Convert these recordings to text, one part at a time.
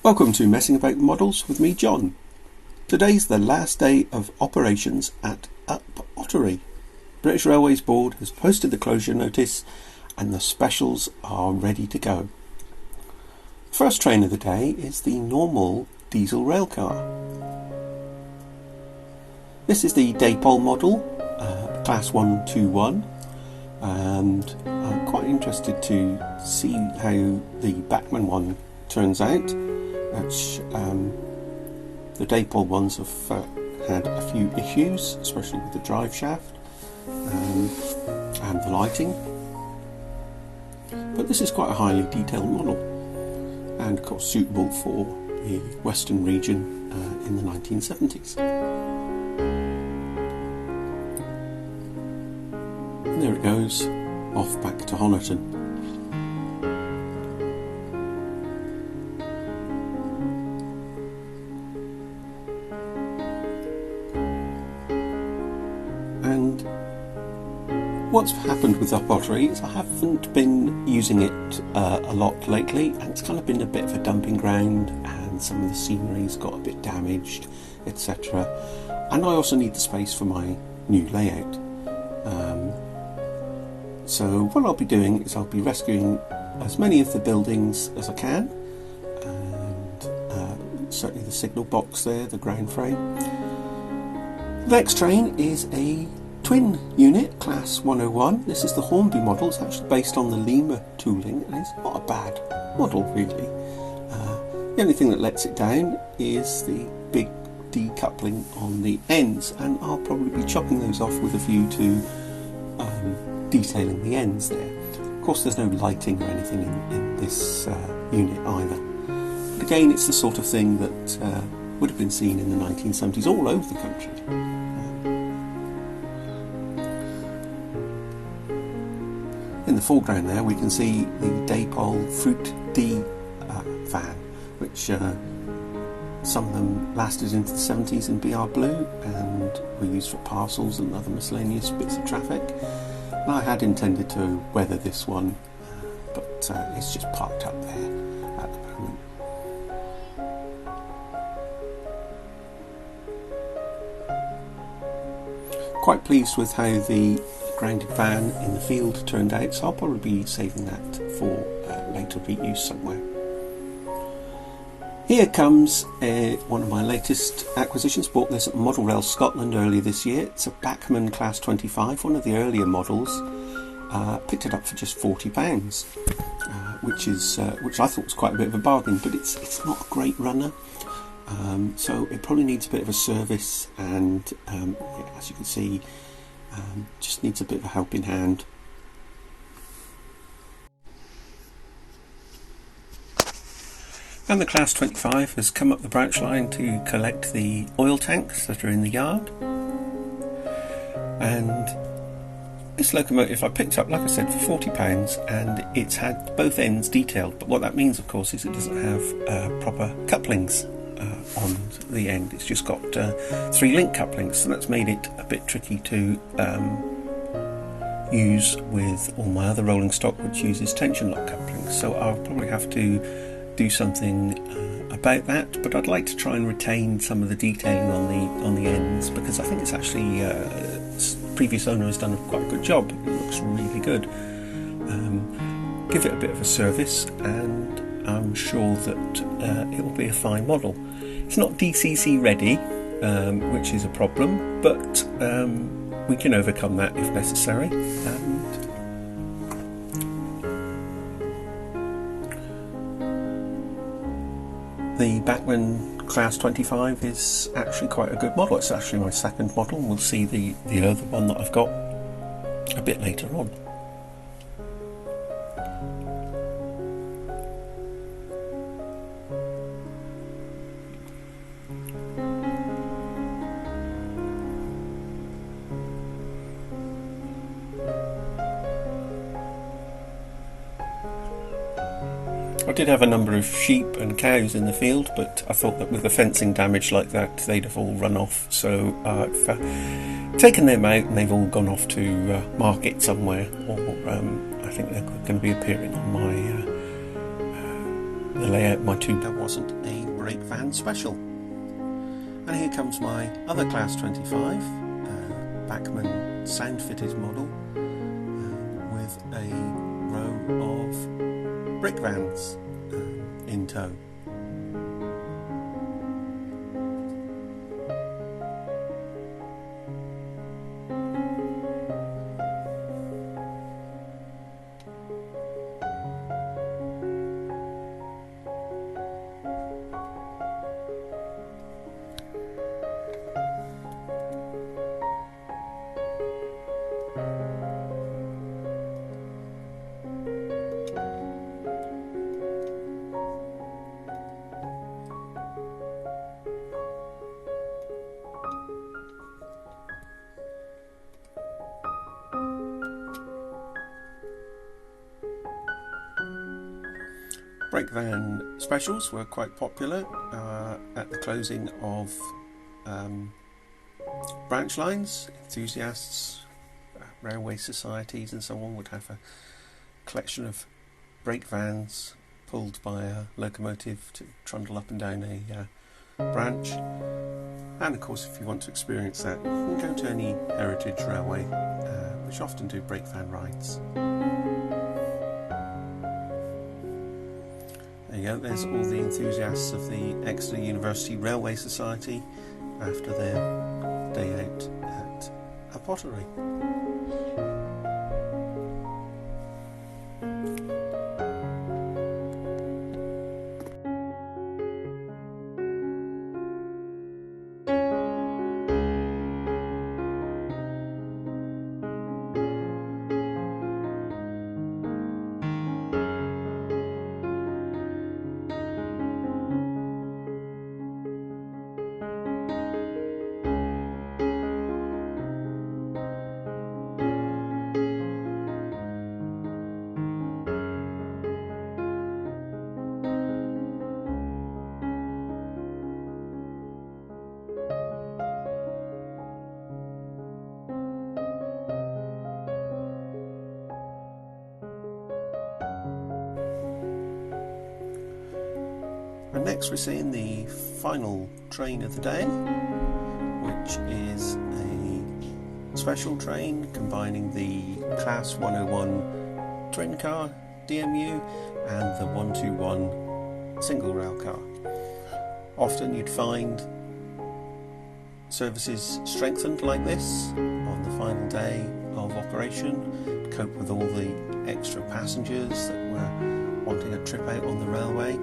Welcome to Messing About Models with me, John. Today's the last day of operations at Upottery. British Railways Board has posted the closure notice and the specials are ready to go. First train of the day is the normal diesel railcar. This is the Daypole model, class 121, and I'm quite interested to see how the Bachmann one turns out. Which the Daypole ones have had a few issues, especially with the drive shaft and the lighting. But this is quite a highly detailed model, and of course suitable for the Western region in the 1970s. And there it goes, off back to Honiton. And what's happened with Upottery is I haven't been using it a lot lately, and it's kind of been a bit of a dumping ground, and some of the scenery's got a bit damaged, etc. And I also need the space for my new layout. So what I'll be doing is I'll be rescuing as many of the buildings as I can, and certainly the signal box there, the ground frame. The next train is a twin unit, class 101. This is the Hornby model. It's actually based on the Lima tooling, and it's not a bad model really. The only thing that lets it down is the big decoupling on the ends, and I'll probably be chopping those off with a view to detailing the ends there. Of course there's no lighting or anything in this unit either. But again, it's the sort of thing that would have been seen in the 1970s all over the country. In the foreground there we can see the Daypole Fruit D van, which some of them lasted into the 70s in BR Blue and were used for parcels and other miscellaneous bits of traffic. And I had intended to weather this one, but it's just parked up there at the moment. Quite pleased with how the grounded van in the field turned out, so I'll probably be saving that for later reuse somewhere. Here comes one of my latest acquisitions. Bought this at Model Rail Scotland earlier this year. It's a Bachmann Class 25, one of the earlier models. Picked it up for just £40, which I thought was quite a bit of a bargain, but it's not a great runner. So it probably needs a bit of a service, and as you can see, just needs a bit of a helping hand. And the Class 25 has come up the branch line to collect the oil tanks that are in the yard. And this locomotive I picked up, like I said, for £40, and it's had both ends detailed. But what that means, of course, is it doesn't have proper couplings on the end. It's just got 3 link couplings, so that's made it a bit tricky to use with all my other rolling stock, which uses tension lock couplings. So I'll probably have to do something about that, but I'd like to try and retain some of the detailing on the ends, because I think it's actually previous owner has done quite a good job. It looks really good. Give it a bit of a service, and I'm sure that it will be a fine model. It's not DCC ready, which is a problem, but we can overcome that if necessary. The Bachmann Class 25 is actually quite a good model. It's actually my second model. We'll see the other one that I've got a bit later on. I did have a number of sheep and cows in the field, but I thought that with the fencing damage like that, they'd have all run off. So I've taken them out, and they've all gone off to market somewhere, or I think they're going to be appearing on my the layout of my tube. That wasn't a brake van special. And here comes my other Class 25 Bachmann sound fitted model with a row of brake vans in tow. Brake van specials were quite popular at the closing of branch lines. Enthusiasts, railway societies and so on would have a collection of brake vans pulled by a locomotive to trundle up and down a branch. And of course, if you want to experience that, you can go to any heritage railway, which often do brake van rides. There you go, there's all the enthusiasts of the Exeter University Railway Society after their day out at Upottery. And next we're seeing the final train of the day, which is a special train combining the Class 101 twin car DMU and the 121 single rail car. Often you'd find services strengthened like this on the final day of operation to cope with all the extra passengers that were wanting a trip out on the railway.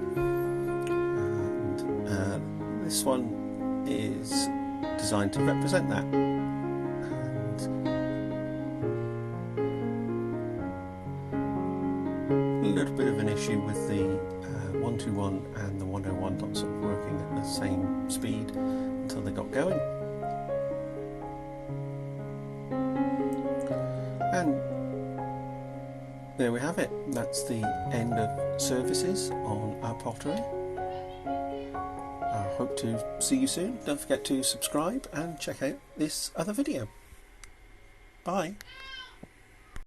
This one is designed to represent that. And a little bit of an issue with the 121 and the 101 not sort of working at the same speed until they got going. And there we have it. That's the end of services on Upottery. I hope to see you soon. Don't forget to subscribe and check out this other video. Bye.